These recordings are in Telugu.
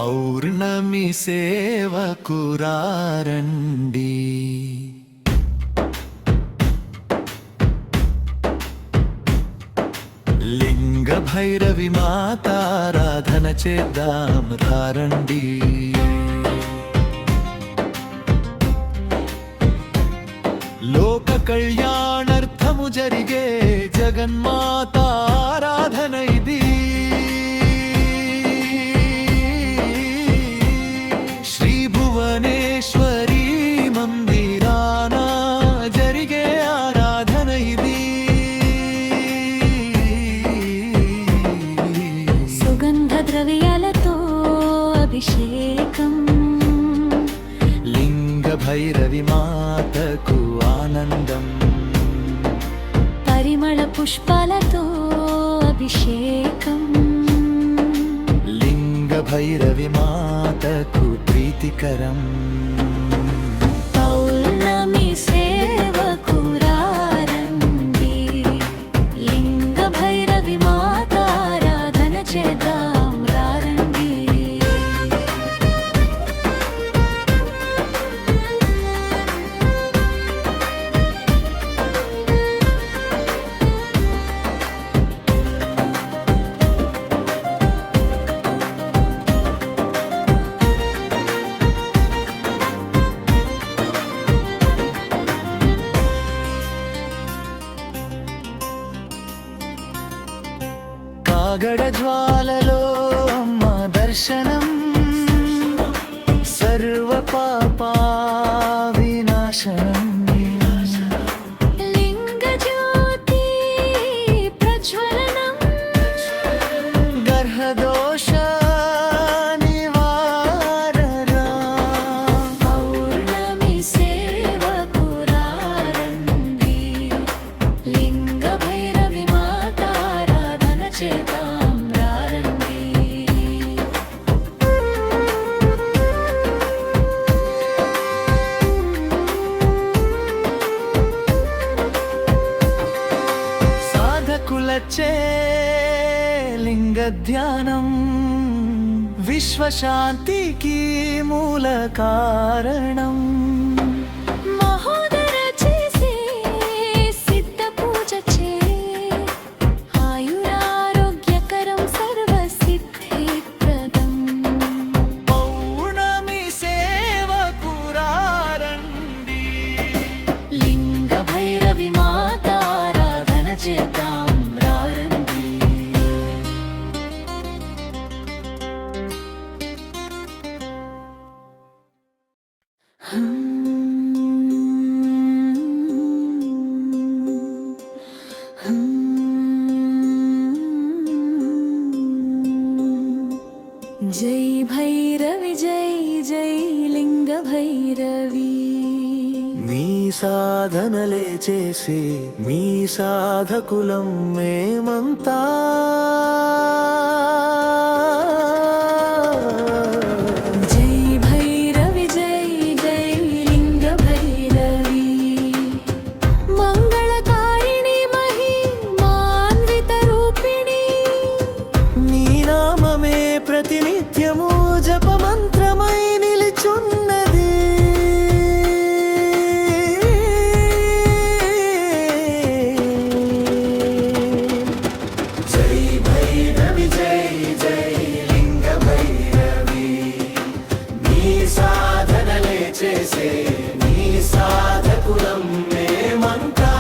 పౌర్ణమి సేవకురారండి. లింగ భైరవి మాతారాధన చేద్దాం రండి. లోక కళ్యాణార్థము జరిగే జగన్మాత ఆరాధన ఇది. శ్రీ భువనేశ్వరి మందిరాన జరిగే ఆరాధన ఇది. సుగంధ ద్రవ్యాలతో అభిషేకం, లింగ భైరవి మాతకు ఆనందం. పరిమళ పుష్పాలతో అభిషేకం, లింగ భైరవి మాతకు ప్రీతికరం. పౌర్ణమి సేవకురారండి. లింగ భైరవి మాతారాధన చేద్దాం రండి. కాగడ జ్వాలలో అమ్మ దర్శనం, సర్వ పాపా వినాశనం. లింగ జ్యోతి ప్రజ్వలనం, గర్భదోష నివారణ. పౌర్ణమి సేవకురారండి. లింగ భైరవి మాతారాధన చేద్దాం రండి. సాధకులచే లింగ ధ్యానం, విశ్వశాంతికి మూల కారణం. మహోదర చేసే సిద్ధ పూజ చే ఆయురారోగ్యకరం సర్వసిద్ధిప్రదం. పౌర్ణమి సేవకురారండి. లింగ భైరవి మాతారాధన చేద్దాం రండి. జై భైరవి జై జై లింగ భైరవి. మీ సాధనలే చేసి మీ సాధకులం మేమంతా. జై భైరవి జై జై లింగ భైరవి. మంగళకారిణి మహిమాన్విత రూపిణి. నీ నామమే ప్రతినిత్యము జపమంత్రమై నిలిచున్నది. జై భైరవి జై జై లింగ భైరవి. నీ సాధనలే చేసే నీ సాధకులం మేమంతా.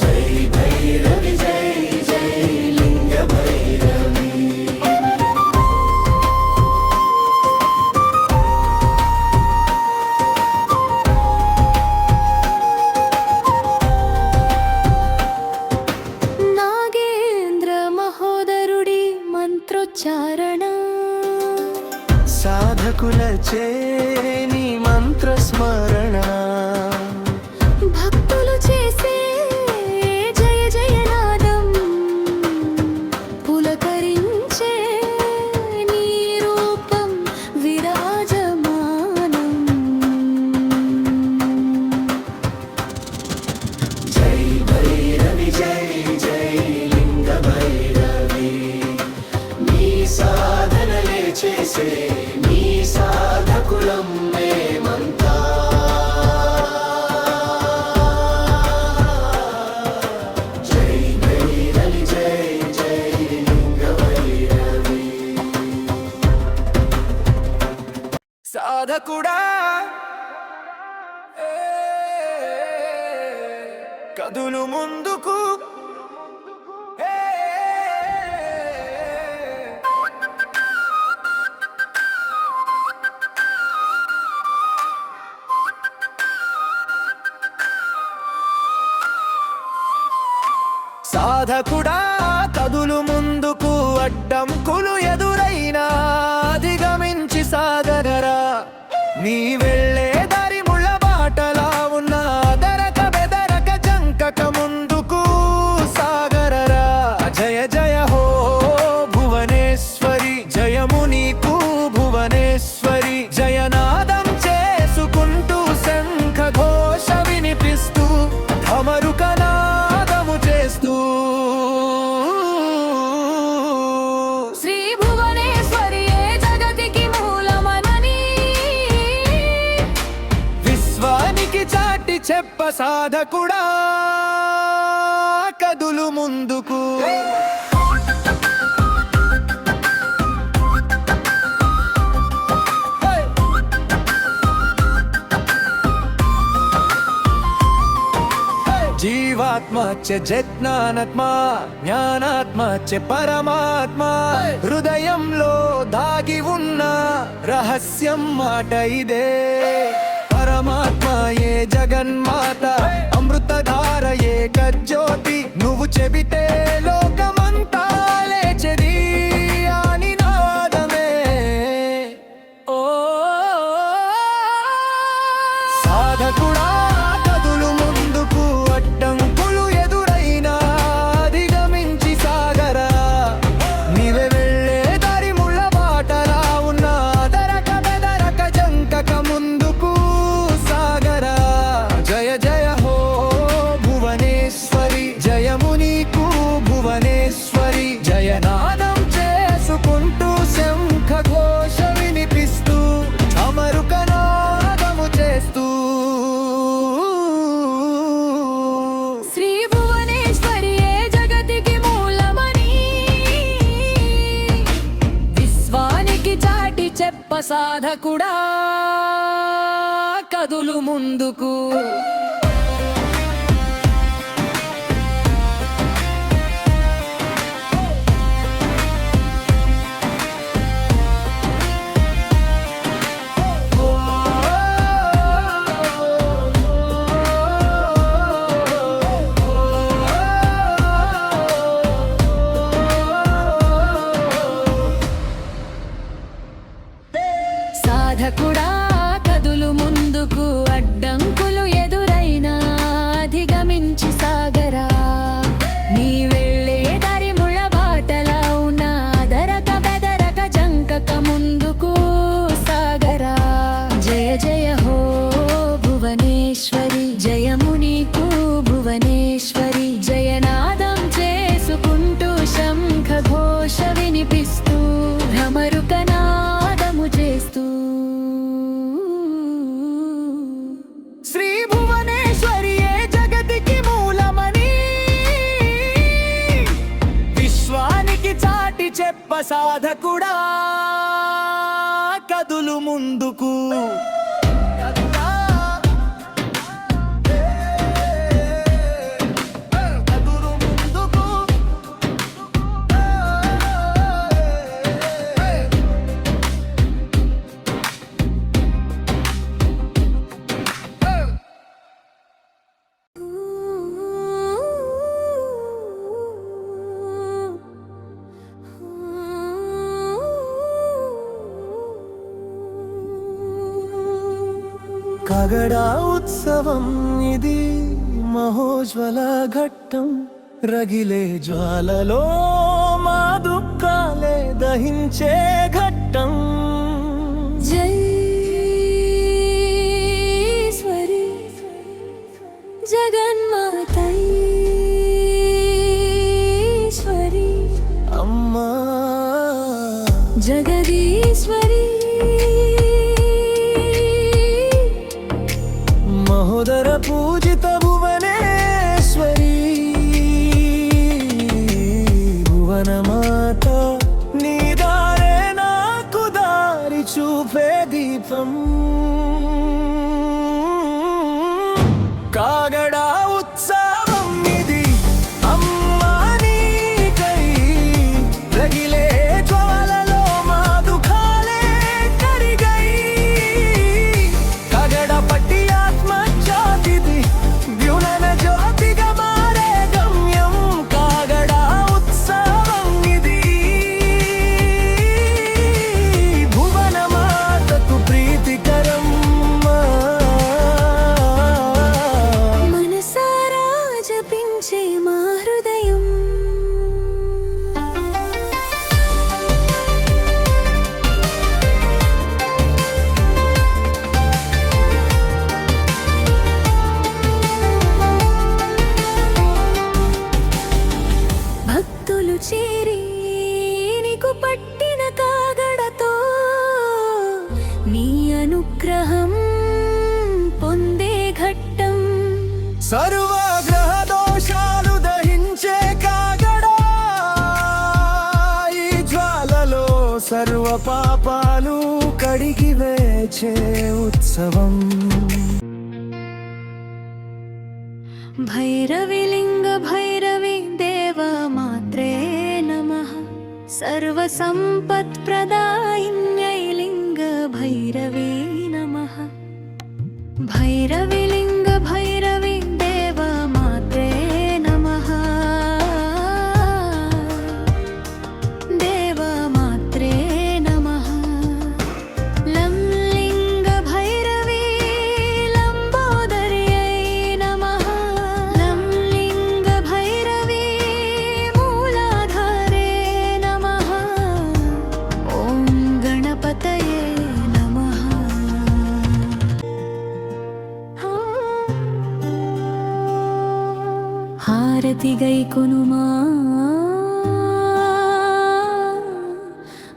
జై భైరవి జై జై లింగ భైరవి. నాగేంద్ర మహోదరుడి మంత్రోచ్చారణ, సాధకులచే నీ మంత్రస్మరణ. భక్తులు చేసే జయ జయనాదం, పులకరించే నీ రూపం విరాజమానం. జై భైరవి జై జై లింగ భైరవి. కొలిచే నీ సాధకులం మేమంతా. జై భైరవి జై జై లింగ భైరవి. సాధకుడా కదులు ముందుకు, సాధకుడా కదులు ముందుకు, అడ్డంకులు ఎదురైనా అధిగమించి సాగగరా. నీ వెళ్ళే దారి ముళ్ళ బాటలా ఉన్న దరక బెదరక జంకక ముందుకు సాగరరా. జయ జయ హో భువనేశ్వరి, జయము నీకు భువనేశ్వరి. జయనాదం చేసుకుంటూ శంఖ ఘోష వినిపిస్తూ ధమరుక నాదము చేస్తూ శ్రీ భువనేశ్వరి ఏ జగతికి మూలమనని విశ్వానికి చాటి చెప్ప సాధకుడా కదులు ముందుకు. జీవాత్మ చ జజ్ఞానాత్మ, జ్ఞానాత్మ చ పరమాత్మ. హృదయంలో దాగి ఉన్న రహస్యం మాట ఇదే. పరమాత్మ ఏ జగన్మాత, అమృతధార ఏక జ్యోతి. నువ్వు చెబితే లోకమంతా లేచెది అని నాదమే. ఓ సాధకుడా కదులు ముందుకు, అడ్డంకులు ఎదురైనా అధిగమించి సాగరా. నీవే వెళ్ళే దారి ముళ్ళ బాటలా ఉన్న దరక బెదరక జంకక ముందుకు సాగరా. జయ జయ హో భువనేశ్వరి, జయము నీకు భువనేశ్వరి. జయనాదం చేసుకుంటూ శంఖ ఘోష వినిపిస్తూ అమరుక నాదము చేస్తూ శ్రీ భువనేశ్వరి ఏ జగతికి మూలమని విశ్వానికి చాటి చెప్ప సాధకుడా కదులు ముందుకు. సాధకుడా కదులు ముందుకు, అడ్డంకులు ఎదురైనా అధిగమించి సాగరా. నీ వెళ్ళే దారి ముళ్ళ బాటలా ఉన్న దరక బెదరక జంకక ముందుకు సాగరా. జయ జయ హో భువనేశ్వరి, జయము నీకు భువనేశ్వరి. జయనాదం చేసుకుంటూ శంఖ ఘోష వినిపిస్తూ భ్రమరుక నాదము చేస్తూ శ్రీ భువనేశ్వరి ఏ జగతికి మూలమని విశ్వానికి చాటి చెప్ప సాధకుడా కదులు ముందుకు. కదులు ముందుకు. కగడా ఉత్సవం ఇది మహోజ్వల ఘట్టం. రగిలే జ్వాలలో మా దుఃఖాలే దహించే ఘట్టం. జైశ్వరి జగన్మాతైశ్వరి అమ్మా జగదీశ్వరి మహోదర పూజిత భువనేశ్వరి భువనమాత నీ దారే నాకు దారి చూపే దీపం కాగడా ఉత్సవం ఇది అమ్మా నీకై రగిలే జ్వాలలో మా దుఃఖాలే కరిగై కాగడ పట్టి ఆత్మ జ్యోతిది ద్యునన జ్యోతిగా మారే గమ్యం కాగడా ఉత్సవం ఇది భువన మాతకు ప్రీతికరం మనసారా జపించే మా హృదయం భక్తులు చేరి నీకు పట్టిన కాగడతో నీ అనుగ్రహం పొందే ఘట్టం సర్వగ్రహ దోషాలు దహించే కాగడా ఈ జ్వాలలో సర్వ పాపాలు కడిగి వేచే ఉత్సవం భైరవి లింగ భైరవి దేవ మాత్రే నమః సర్వ సంపత్ ప్రదాయిన్యై లింగ భైరవి నమః భైరవి లింగ భైరవి దేవ మాత్రే నమః దేవ మాత్రే నమః లం లింగ భైరవి లంబోదర్యై నమః లం లింగ భైరవి మూలాధారే నమః ఓం గణపతయే నమః హారతి గైకొనుమా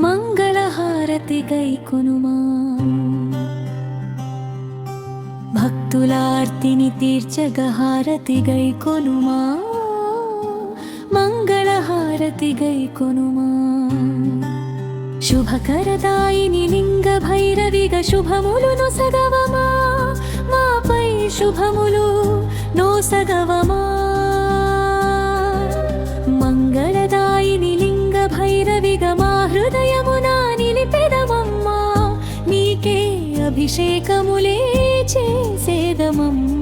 మంగళ హారతి గైకొనుమా భక్తులార్తిని తీర్చగ హారతి గైకొనుమా మంగళ హారతి గైకొనుమా శుభకరదాయిని లింగ భైరవిగ శుభములు నొసగవమా మాపై శుభములు నోసగవమా మంగళదాయిని లింగ భైరవిగ మా హృదయమున నిలిపెదమమ్మా నీకే అభిషేకములే చేసేదమమ్మా